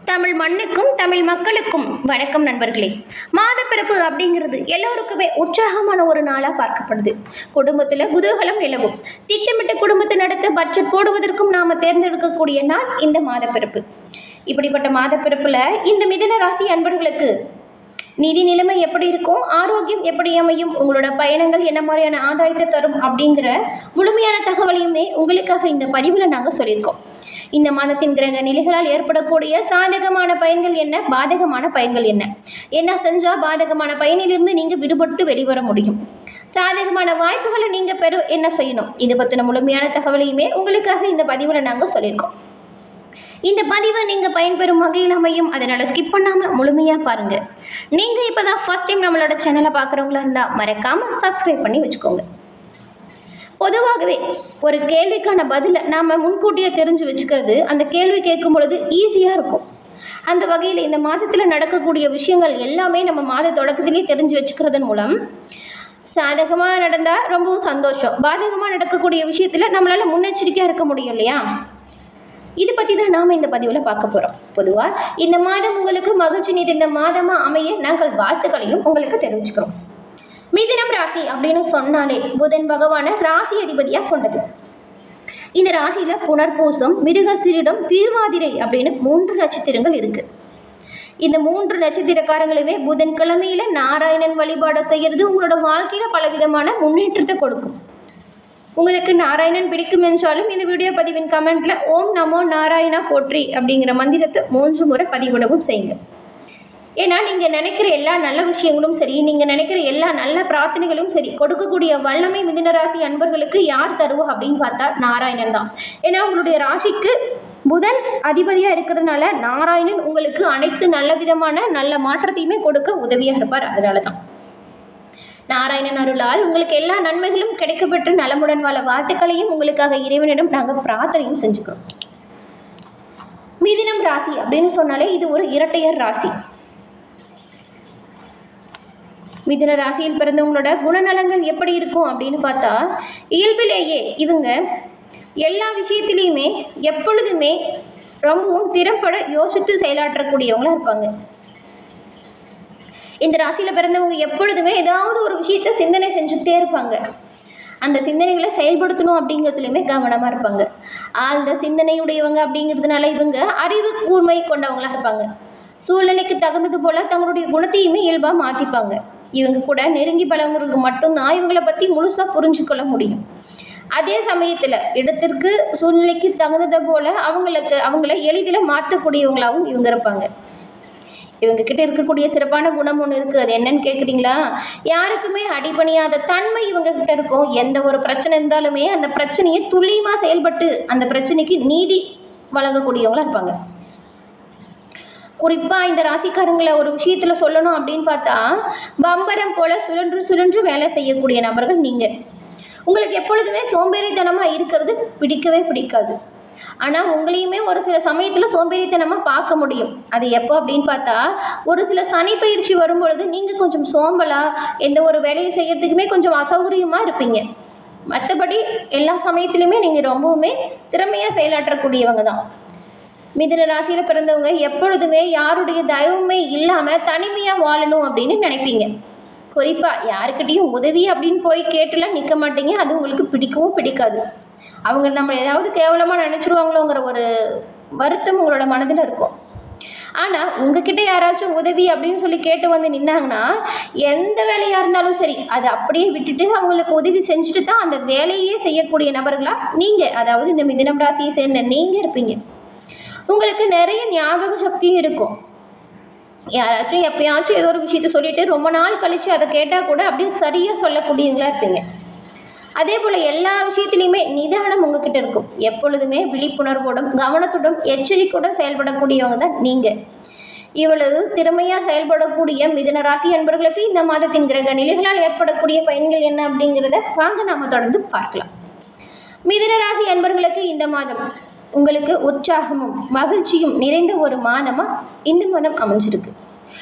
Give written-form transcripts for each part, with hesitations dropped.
தமிழ் மண்ணுக்கும் தமிழ் மக்களுக்கும் வணக்கம் நண்பர்களே. மாதப்பிறப்பு அப்படிங்கிறது எல்லோருக்குமே உற்சாகமான ஒரு நாளாக பார்க்கப்படுது. குடும்பத்தில் குதூகலம் நிலவும். திட்டமிட்டு குடும்பத்தை நடத்த பட்ஜெட் போடுவதற்கும் நாம் தேர்ந்தெடுக்கக்கூடிய நாள் இந்த மாதப்பிறப்பு. இப்படிப்பட்ட மாதப்பிறப்பில் இந்த மிதுன ராசி அன்பர்களுக்கு நிதி நிலைமை எப்படி இருக்கும், ஆரோக்கியம் எப்படி அமையும், உங்களோட பயணங்கள் என்ன மாதிரியான ஆதாயத்தை தரும் அப்படிங்கிற முழுமையான தகவலையுமே உங்களுக்காக இந்த பதிவில் நாங்கள் சொல்லியிருக்கோம். இந்த மாதத்தின் கிரக நிலைகளால் ஏற்படக்கூடிய சாதகமான பயன்கள் என்ன, பாதகமான பயன்கள் என்ன, என்ன செஞ்சால் பாதகமான பயனிலிருந்து நீங்கள் விடுபட்டு வெளிவர முடியும், சாதகமான வாய்ப்புகளை நீங்கள் பெற என்ன செய்யணும், இது பற்றின முழுமையான தகவலையுமே உங்களுக்காக இந்த பதிவில் நாங்கள் சொல்லியிருக்கோம். இந்த பதிவை நீங்கள் பயன்பெறும் வகையில் அமையும், அதனால் ஸ்கிப் பண்ணாமல் முழுமையாக பாருங்கள். நீங்கள் இப்போ தான் ஃபர்ஸ்ட் டைம் நம்மளோட சேனலை பார்க்குறவங்களா இருந்தால் மறக்காமல் சப்ஸ்கிரைப் பண்ணி வச்சுக்கோங்க. பொதுவாகவே ஒரு கேள்விக்கான பதிலை நாம் முன்கூட்டியே தெரிஞ்சு வச்சுக்கிறது அந்த கேள்வி கேட்கும் பொழுது ஈஸியாக இருக்கும். அந்த வகையில் இந்த மாதத்தில் நடக்கக்கூடிய விஷயங்கள் எல்லாமே நம்ம மாத தொடக்கத்திலே தெரிஞ்சு வச்சுக்கிறதன் மூலம் சாதகமாக நடந்தால் ரொம்பவும் சந்தோஷம், பாதகமாக நடக்கக்கூடிய விஷயத்தில் நம்மளால் முன்னெச்சரிக்கையாக இருக்க முடியும் இல்லையா? இது பற்றி தான் நாம் இந்த பதிவில் பார்க்க போகிறோம். பொதுவாக இந்த மாதம் உங்களுக்கு மகிழ்ச்சி நிறைந்த மாதமாக அமைய நாங்கள் வாழ்த்துக்களையும் உங்களுக்கு தெரிவிச்சுக்கிறோம். மிதுனம் ராசி அப்படின்னு சொன்னாலே புதன் பகவானை ராசி அதிபதியாக கொண்டது. இந்த ராசியில் புனர்பூசம், மிருகசீரிடம், திருவாதிரை அப்படின்னு 3 நட்சத்திரங்கள் இருக்குது. இந்த 3 நட்சத்திரக்காரங்களுமே புதன்கிழமையில் நாராயணன் வழிபாடு செய்கிறது உங்களோட வாழ்க்கையில் பலவிதமான முன்னேற்றத்தை கொடுக்கும். உங்களுக்கு நாராயணன் பிடிக்கும் என்றாலும் இந்த வீடியோ பதிவின் கமெண்ட்டில் ஓம் நமோ நாராயணா போற்றி அப்படிங்கிற மந்திரத்தை 3 முறை பதிவிடவும் செய்யுங்க. ஏன்னா நீங்கள் நினைக்கிற எல்லா நல்ல விஷயங்களும் சரி, நீங்கள் நினைக்கிற எல்லா நல்ல பிரார்த்தனைகளும் சரி, கொடுக்கக்கூடிய வல்லமை மிதுனராசி அன்பர்களுக்கு யார் தருவா அப்படின்னு பார்த்தா நாராயணன் தான். ஏன்னா உங்களுடைய ராசிக்கு புதன் அதிபதியாக இருக்கிறதுனால நாராயணன் உங்களுக்கு அனைத்து நல்ல விதமான நல்ல மாற்றத்தையுமே கொடுக்க உதவியாக இருப்பார். அதனால தான் நாராயணன் அருளால் உங்களுக்கு எல்லா நன்மைகளும் கிடைக்கப்பெற்று நலமுடன் வாழ வாழ்த்துக்களையும் உங்களுக்காக இறைவனிடம் நாங்கள் பிரார்த்தனையும் செஞ்சுக்கிறோம். மிதுனம் ராசி அப்படின்னு சொன்னாலே இது ஒரு இரட்டையர் ராசி. மிதுன ராசியில் பிறந்தவங்களோட குணநலங்கள் எப்படி இருக்கும் அப்படின்னு பார்த்தா, இயல்பிலேயே இவங்க எல்லா விஷயத்திலையுமே எப்பொழுதுமே ரொம்பவும் திறம்பட யோசித்து செயலாற்றக்கூடியவங்களா இருப்பாங்க. இந்த ராசியில் பிறந்தவங்க எப்பொழுதுமே ஏதாவது ஒரு விஷயத்தை சிந்தனை செஞ்சுக்கிட்டே இருப்பாங்க. அந்த சிந்தனைகளை செயல்படுத்தணும் அப்படிங்கிறதுலையுமே கவனமாக இருப்பாங்க. ஆழ்ந்த சிந்தனையுடையவங்க அப்படிங்கிறதுனால இவங்க அறிவு கூர்மை கொண்டவங்களாக இருப்பாங்க. சூழ்நிலைக்கு தகுந்தது போல் தங்களுடைய குணத்தையுமே இயல்பாக மாற்றிப்பாங்க. இவங்க கூட நெருங்கி பழகுறவங்களுக்கு மட்டும்தான் இவங்களை பற்றி முழுசாக புரிஞ்சுக்கொள்ள முடியும். அதே சமயத்தில் இடத்திற்கு சூழ்நிலைக்கு தகுந்தது போல் அவங்கள எளிதில் மாற்றக்கூடியவங்களாகவும் இவங்க இருப்பாங்க. இவங்க கிட்ட இருக்கக்கூடிய சிறப்பான குணம் ஒன்று இருக்குது. அது என்னன்னு கேட்குறீங்களா? யாருக்குமே அடிபணியாத தன்மை இவங்க கிட்ட இருக்கும். எந்த ஒரு பிரச்சனை இருந்தாலுமே அந்த பிரச்சனையை துல்லியமாக செயல்பட்டு அந்த பிரச்சனைக்கு நீதி வழங்கக்கூடியவங்களா இருப்பாங்க. குறிப்பாக இந்த ராசிக்காரங்களை ஒரு விஷயத்தில் சொல்லணும் அப்படின்னு பார்த்தா, பம்பரம் போல் சுழன்று சுழன்று வேலை செய்யக்கூடிய நபர்கள் நீங்கள். உங்களுக்கு எப்பொழுதுமே சோம்பேறித்தனமாக இருக்கிறது பிடிக்கவே பிடிக்காது. ஆனால் உங்களையுமே ஒரு சில சமயத்தில் சோம்பேறித்தனமாக பார்க்க முடியும். அது எப்போ அப்படின்னு பார்த்தா, ஒரு சில சனி பயிற்சி வரும்பொழுது நீங்கள் கொஞ்சம் சோம்பலாக எந்த ஒரு வேலையை செய்கிறதுக்குமே கொஞ்சம் அசௌகரியமாக இருப்பீங்க. மற்றபடி எல்லா சமயத்துலையுமே நீங்கள் ரொம்பவுமே திறமையாக செயலாற்றக்கூடியவங்க தான். மிதுன ராசியில் பிறந்தவங்க எப்பொழுதுமே யாருடைய தயவுமே இல்லாமல் தனிமையாக வாழணும் அப்படின்னு நினைப்பீங்க. குறிப்பாக யாருக்கிட்டையும் உதவி அப்படின்னு போய் கேட்டுலாம் நிற்க மாட்டீங்க. அது உங்களுக்கு பிடிக்கவும் பிடிக்காது. அவங்க நம்ம ஏதாவது கேவலமாக நினச்சிருவாங்களோங்கிற ஒரு வருத்தம் உங்களோட மனதில் இருக்கும். ஆனால் உங்ககிட்ட யாராச்சும் உதவி அப்படின்னு சொல்லி கேட்டு வந்து நின்னாங்கன்னா எந்த வேலையாக இருந்தாலும் சரி அதை அப்படியே விட்டுட்டு அவங்களுக்கு உதவி செஞ்சுட்டு தான் அந்த வேலையே செய்யக்கூடிய நபர்களாக நீங்கள், அதாவது இந்த மிதுனம் ராசியை சேர்ந்த நீங்கள் இருப்பீங்க. உங்களுக்கு நிறைய ஞாபக சக்தியும் இருக்கும். யாராச்சும் எப்பயாச்சும் ஏதோ ஒரு விஷயத்த சொல்லிட்டு ரொம்ப நாள் கழித்து அதை கேட்டால் கூட அப்படியே சரியாக சொல்லக்கூடியவங்களா இருப்பீங்க. அதே போல் எல்லா விஷயத்துலையுமே நிதானம் உங்ககிட்ட இருக்கும். எப்பொழுதுமே விழிப்புணர்வோடும் கவனத்துடன் எச்சரிக்கையுடன் செயல்படக்கூடியவங்க தான் நீங்கள். இவ்வளவு திறமையாக செயல்படக்கூடிய மிதுன ராசி அன்பர்களுக்கு இந்த மாதத்தின் கிரக நிலைகளால் ஏற்படக்கூடிய பயன்கள் என்ன அப்படிங்கிறத வாங்க நாம் தொடர்ந்து பார்க்கலாம். மிதுன ராசி அன்பர்களுக்கு இந்த மாதம் உங்களுக்கு உற்சாகமும் மகிழ்ச்சியும் நிறைந்த ஒரு மாதமாக இந்த மாதம் அமைஞ்சிருக்கு.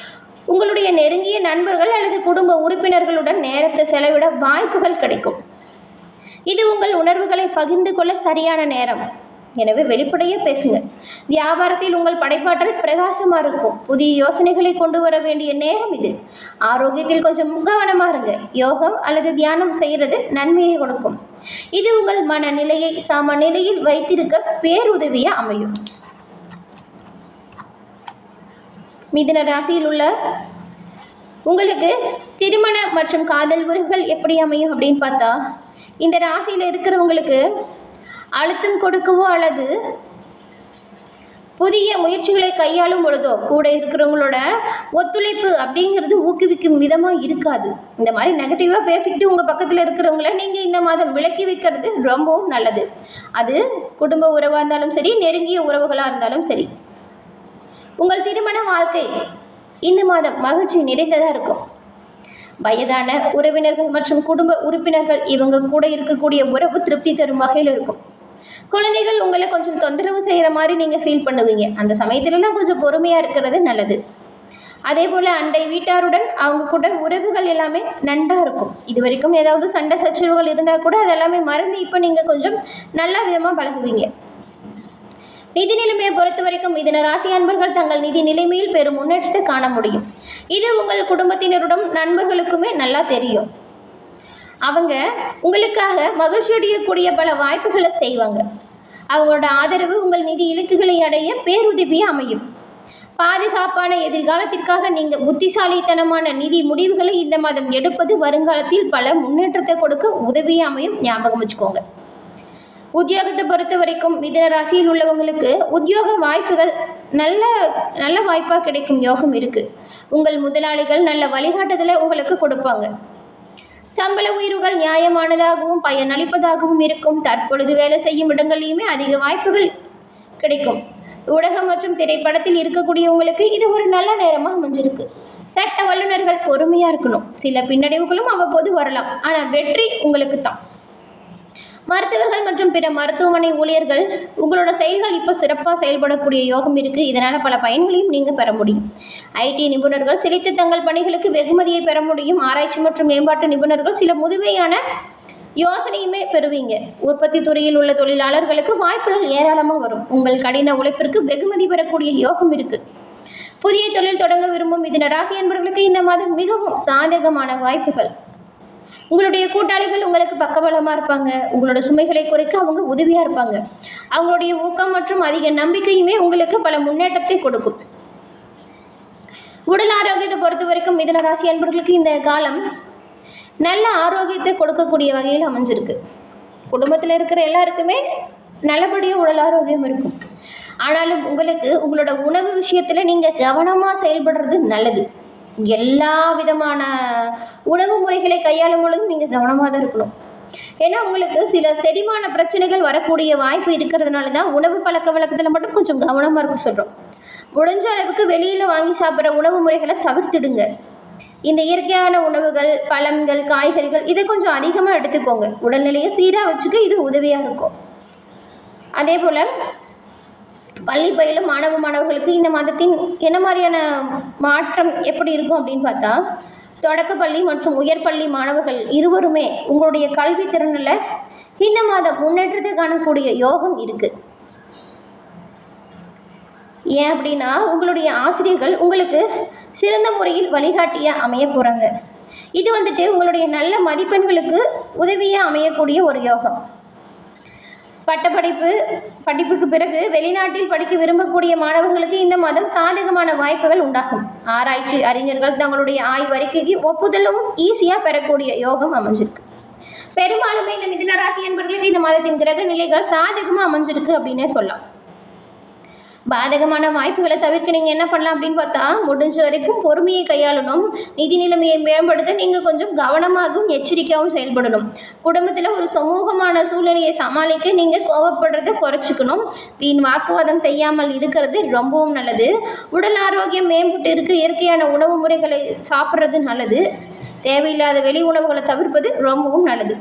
உங்களுடைய நெருங்கிய நண்பர்கள் அல்லது குடும்ப உறுப்பினர்களுடன் நேரத்தை செலவிட வாய்ப்புகள் கிடைக்கும். இது உங்கள் உணர்வுகளை பகிர்ந்து கொள்ள சரியான நேரம். எனவே வெளிப்படையாக பேசுங்க. வியாபாரத்தில் உங்கள் படைப்பாற்றல் பிரகாசமாக இருக்கும். புதிய யோசனைகளை கொண்டு வர வேண்டிய நேரம் இது. ஆரோக்கியத்தில் கொஞ்சம் கவனமாக இருங்க. யோகம் அல்லது தியானம் செய்கிறது நன்மையை கொடுக்கும். இது உங்கள் மனநிலையை சமநிலையில் வைத்திருக்க பேருதவியாக அமையும். மிதுன ராசியில் உள்ள உங்களுக்கு திருமண மற்றும் காதல் உறவுகள் எப்படி அமையும் அப்படின்னு பார்த்தா, இந்த ராசியில் இருக்கிறவங்களுக்கு அழுத்தம் கொடுக்கவோ அல்லது புதிய முயற்சிகளை கையாளும் பொழுதோ கூட இருக்கிறவங்களோட ஒத்துழைப்பு அப்படிங்கிறது ஊக்குவிக்கும் விதமாக இருக்காது. இந்த மாதிரி நெகட்டிவாக பேசிக்கிட்டு உங்கள் பக்கத்தில் இருக்கிறவங்கள நீங்கள் இந்த மாதம் விலக்கி வைக்கிறது ரொம்பவும் நல்லது. அது குடும்ப உறவாக இருந்தாலும் சரி, நெருங்கிய உறவுகளாக இருந்தாலும் சரி. உங்கள் திருமண வாழ்க்கை இந்த மாதம் மகிழ்ச்சி நிறைந்ததாக இருக்கும். வயதான உறவினர்கள் மற்றும் குடும்ப உறுப்பினர்கள் இவங்க கூட இருக்கக்கூடிய உறவு திருப்தி தரும் வகையில் இருக்கும். குழந்தைகள் உங்களை கொஞ்சம் தொந்தரவு செய்கிற மாதிரி நீங்கள் ஃபீல் பண்ணுவீங்க. அந்த சமயத்துலலாம் கொஞ்சம் பொறுமையாக இருக்கிறது நல்லது. அதே போல் அண்டை வீட்டாருடன் அவங்க கூட உறவுகள் எல்லாமே நன்றாக இருக்கும். இது வரைக்கும் ஏதாவது சண்டை சச்சரவுகள் இருந்தால் கூட அதெல்லாமே மறந்து இப்போ நீங்கள் கொஞ்சம் நல்ல விதமாக பழகுவீங்க. நிதி நிலைமையை பொறுத்த வரைக்கும் மிதுன ராசி அன்பர்கள் தங்கள் நிதி நிலைமையில் பெரும் முன்னேற்றத்தை காண முடியும். இது உங்கள் குடும்பத்தினருடன் நண்பர்களுக்குமே நல்லா தெரியும். அவங்க உங்களுக்காக மகிழ்ச்சி அடையக்கூடிய பல வாய்ப்புகளை செய்வாங்க. அவங்களோட ஆதரவு உங்கள் நிதி இலக்குகளை அடைய பேருதவியாக அமையும். பாதுகாப்பான எதிர்காலத்திற்காக நீங்கள் புத்திசாலித்தனமான நிதி முடிவுகளை இந்த மாதம் எடுப்பது வருங்காலத்தில் பல முன்னேற்றத்தை கொடுக்க உதவியாக அமையும். ஞாபகம் வச்சுக்கோங்க. உத்தியோகத்தை பொறுத்த வரைக்கும் மிதுன ராசியில் உள்ளவங்களுக்கு உத்தியோக வாய்ப்புகள் நல்ல வாய்ப்பாக கிடைக்கும் யோகம் இருக்குது. உங்கள் முதலாளிகள் நல்ல வழிகாட்டுதலை உங்களுக்கு கொடுப்பாங்க. சம்பள உயர்வுகள் நியாயமானதாகவும் பயனளிப்பதாகவும் இருக்கும். தற்பொழுது வேலை செய்யும் இடங்கள்லையுமே அதிக வாய்ப்புகள் கிடைக்கும். ஊடகம் மற்றும் திரைப்படத்தில் இருக்கக்கூடியவங்களுக்கு இது ஒரு நல்ல நேரமாக அமைஞ்சிருக்கு. சட்ட வல்லுநர்கள் பொறுமையாக இருக்கணும். சில பின்னடைவுகளும் அவ்வப்போது வரலாம், ஆனால் வெற்றி உங்களுக்கு தான். மருத்துவர்கள் மற்றும் பிற மருத்துவமனை ஊழியர்கள் உங்களோட செயல்கள் இப்போ சிறப்பாக செயல்படக்கூடிய யோகம் இருக்குது. இதனால் பல பயன்களையும் நீங்கள் பெற முடியும். ஐடி நிபுணர்கள் சிலைத்து தங்கள் பணிகளுக்கு வெகுமதியை பெற முடியும். ஆராய்ச்சி மற்றும் மேம்பாட்டு நிபுணர்கள் சில முதுமையான யோசனையுமே பெறுவீங்க. உற்பத்தி துறையில் உள்ள தொழிலாளர்களுக்கு வாய்ப்புகள் ஏராளமாக வரும். உங்கள் கடின உழைப்பிற்கு வெகுமதி பெறக்கூடிய யோகம் இருக்குது. புதிய தொழில் தொடங்க விரும்பும் மிதுன ராசி அன்பர்களுக்கு இந்த மாதம் மிகவும் சாதகமான வாய்ப்புகள். உங்களுடைய கூட்டாளிகள் உங்களுக்கு பக்கபலமாக இருப்பாங்க. உங்களோட சுமைகளை குறைக்க அவங்க உதவியாக இருப்பாங்க. அவங்களுடைய ஊக்கம் மற்றும் அதிக நம்பிக்கையுமே உங்களுக்கு பல முன்னேற்றத்தை கொடுக்கும். உடல் ஆரோக்கியத்தை பொறுத்த வரைக்கும் மிதுன ராசி அன்பர்களுக்கு இந்த காலம் நல்ல ஆரோக்கியத்தை கொடுக்கக்கூடிய வகையில் அமைஞ்சிருக்கு. குடும்பத்தில் இருக்கிற எல்லாருக்குமே நல்லபடியாக உடல் ஆரோக்கியம் இருக்கும். ஆனாலும் உங்களுக்கு உங்களோட உணவு விஷயத்தில் நீங்கள் கவனமாக செயல்படுறது நல்லது. எல்லா விதமான உணவு முறைகளை கையாளும் பொழுதும் நீங்கள் கவனமாக தான் இருக்கணும். ஏன்னா உங்களுக்கு சில செரிமான பிரச்சனைகள் வரக்கூடிய வாய்ப்பு இருக்கிறதுனால தான் உணவு பழக்க வழக்கத்தில் மட்டும் கொஞ்சம் கவனமாக இருக்க சொல்கிறோம். முடிஞ்ச அளவுக்கு வெளியில் வாங்கி சாப்பிட்ற உணவு முறைகளை தவிர்த்துடுங்க. இந்த இயற்கையான உணவுகள், பழங்கள், காய்கறிகள் இதை கொஞ்சம் அதிகமாக எடுத்துக்கோங்க. உடல்நிலையை சீராக வச்சுக்க இது உதவியாக இருக்கும். அதே போல் பள்ளி பயிலும் மாணவர்களுக்கு இந்த மாதத்தின் என்ன மாதிரியான மாற்றம் எப்படி இருக்கும் அப்படின்னு பார்த்தா, தொடக்கப்பள்ளி மற்றும் உயர்பள்ளி மாணவர்கள் இருவருமே உங்களுடைய கல்வி திறனில் இந்த மாதம் முன்னேற்றத்தை காணக்கூடிய யோகம் இருக்குது. ஏன் அப்படின்னா உங்களுடைய ஆசிரியர்கள் உங்களுக்கு சிறந்த முறையில் வழிகாட்டியாக அமைய போகிறாங்க. இது உங்களுடைய நல்ல மதிப்பெண்களுக்கு உதவியாக அமையக்கூடிய ஒரு யோகம். படிப்புக்கு பிறகு வெளிநாட்டில் படிக்க விரும்பக்கூடிய மாணவர்களுக்கு இந்த மாதம் சாதகமான வாய்ப்புகள் உண்டாகும். ஆராய்ச்சி அறிஞர்கள் தங்களுடைய ஆய்வறிக்கைக்கு ஒப்புதலும் ஈஸியாக பெறக்கூடிய யோகம் அமைஞ்சிருக்கு. பெரும்பாலுமே இந்த மிதுன ராசி என்பவர்களுக்கு இந்த மாதத்தின் கிரக நிலைகள் சாதகமாக அமைஞ்சிருக்கு அப்படின்னே சொல்லலாம். பாதகமான வாய்ப்புகளை தவிர்க்க நீங்கள் என்ன பண்ணலாம் அப்படின்னு பார்த்தா, முடிஞ்ச வரைக்கும் பொறுமையை கையாளணும். நிதி நிலைமையை மேம்படுத்த நீங்கள் கொஞ்சம் கவனமாகவும் எச்சரிக்கையாகவும் செயல்படணும். குடும்பத்தில் ஒரு சமூகமான சூழ்நிலையை சமாளிக்க நீங்கள் கோபப்படுறதை குறைச்சிக்கணும். வீண் வாக்குவாதம் செய்யாமல் இருக்கிறது ரொம்பவும் நல்லது. உடல் ஆரோக்கியம் மேம்பட்டு இருக்க இயற்கையான உணவு முறைகளை சாப்பிட்றது நல்லது. தேவையில்லாத வெளி உணவுகளை தவிர்ப்பது ரொம்பவும் நல்லது.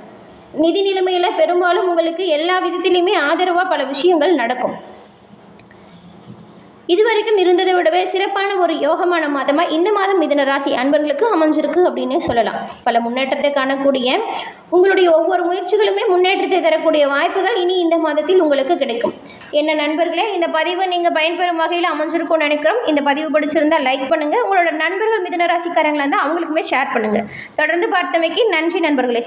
நிதி நிலைமையில் பெரும்பாலும் உங்களுக்கு எல்லா விதத்திலையுமே ஆதரவாக பல விஷயங்கள் நடக்கும். இதுவரைக்கும் இருந்ததை விடவே சிறப்பான ஒரு யோகமான மாதமாக இந்த மாதம் மிதுன ராசி அன்பர்களுக்கு அமைஞ்சிருக்கு அப்படின்னே சொல்லலாம். பல முன்னேற்றத்தை காணக்கூடிய உங்களுடைய ஒவ்வொரு முயற்சிகளுமே முன்னேற்றத்தை தரக்கூடிய வாய்ப்புகள் இனி இந்த மாதத்தில் உங்களுக்கு கிடைக்கும். என்ன நண்பர்களே, இந்த பதிவு நீங்கள் பயன்பெறும் வகையில் அமைஞ்சிருக்கும்னு நினைக்கிறோம். இந்த பதிவு பிடிச்சிருந்தா லைக் பண்ணுங்கள். உங்களோட நண்பர்கள் மிதுன ராசிக்காரங்களாக இருந்தால் அவங்களுக்குமே ஷேர் பண்ணுங்கள். தொடர்ந்து பார்த்தமைக்கு நன்றி நண்பர்களே.